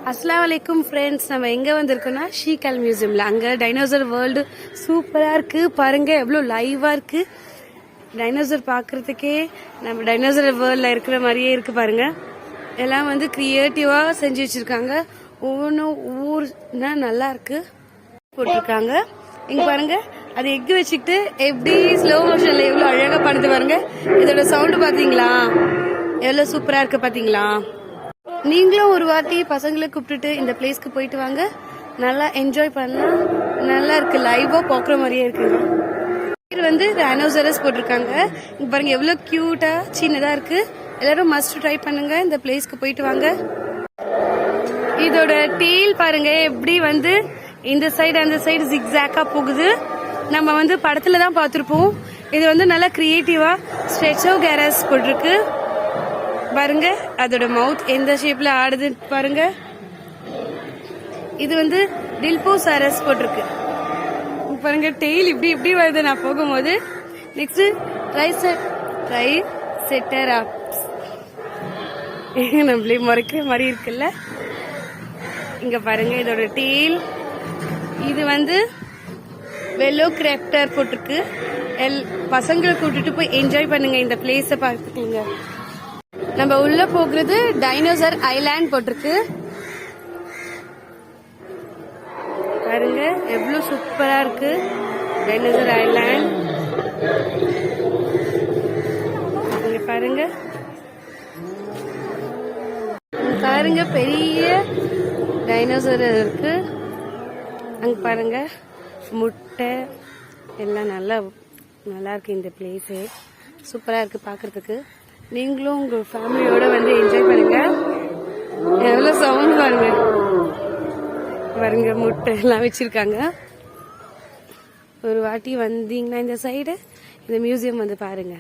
அஸ்ஸலாமு அலைக்கும் ஃப்ரெண்ட்ஸ். நம்ம எங்கே வந்திருக்கோம்னா ஷீகல் மியூசியமில். அங்கே டைனோசர் வேர்ல்டு சூப்பராக இருக்குது. பாருங்கள் எவ்வளோ லைவாக இருக்குது. டைனோசர் பார்க்குறதுக்கே நம்ம டைனோசர் வேர்ல்டில் இருக்கிற மாதிரியே இருக்குது. பாருங்கள் எல்லாம் வந்து க்ரியேட்டிவாக செஞ்சு வச்சுருக்காங்க. ஒவ்வொன்றும் ஊர்னா நல்லா இருக்குது போட்டிருக்காங்க. இங்கே பாருங்கள் அது எக்கு வச்சுக்கிட்டு எப்படி ஸ்லோ மோஷனில் எவ்வளோ அழகாக பண்ணுது பாருங்கள். இதோட சவுண்டு பார்த்தீங்களா எவ்வளோ சூப்பராக இருக்குது பார்த்தீங்களா. நீங்களும் ஒரு வாட்டி பசங்களை கூப்பிட்டுட்டு இந்த பிளேஸ்க்கு போயிட்டு வாங்க. நல்லா என்ஜாய் பண்ணலாம். நல்லா இருக்கு, லைவா பாக்குற மாதிரியே இருக்குங்க. இது வந்து டைனோசரஸ் போட்டிருக்காங்க. இங்க பாருங்க எவ்வளவு கியூட்டா சின்னதா இருக்கு. எல்லாரும் மஸ்ட் ட்ரை பண்ணுங்க. இந்த பிளேஸ்க்கு போயிட்டு வாங்க. இதோட டெயில் பாருங்க எப்படி வந்து இந்த சைடு அந்த சைடு ஜிக்ஸாக்கா போகுது. நம்ம வந்து படத்துல தான் பார்த்திருப்போம். இது வந்து நல்லா கிரியேட்டிவா ஸ்ட்ரெச்சோகேரஸ் போட்டிருக்கு பாருங்க. அதோட மவுத் எந்த ஷேப்ல ஆடுது பாருங்க. இது வந்து டில்போசாரஸ் போட்டிருக்கு பாருங்க. டெய்ல் இப்படி இப்படி வருது நான் போகும்போது. நெக்ஸ்ட் ட்ரைசெட்டராப்ஸ் நம்மளே முறைக்கிற மாதிரி இருக்குல்ல. இங்க பாருங்க இதோட டெய்ல். இது வந்து வெலோகிராப்டர் போட்டிருக்கு. பசங்களை கூட்டிட்டு போய் என்ஜாய் பண்ணுங்க. இந்த பிளேஸ பார்த்துக்கீங்க. நம்ம உள்ள போகிறது டைனோசர் ஐலாண்ட் போட்டிருக்கு பாருங்க. எவ்வளவு சூப்பரா இருக்கு டைனோசர் ஐலாண்ட். இங்க பாருங்க பாருங்க பெரிய டைனோசர் இருக்கு. அங்க பாருங்க முட்டை எல்லாம் நல்லா இருக்கு. இந்த பிளேஸ் சூப்பரா இருக்கு பாக்குறதுக்கு. நீங்களும் உங்க ஃபேமிலியோட வந்து என்ஜாய் பண்ணுங்க. எவ்வளவு சவுண்ட் பாருங்க. பாருங்க முட்டை எல்லாம் வச்சிருக்காங்க. ஒரு வாட்டி வந்தீங்கன்னா இந்த சைடு இந்த மியூசியம் வந்து பாருங்க.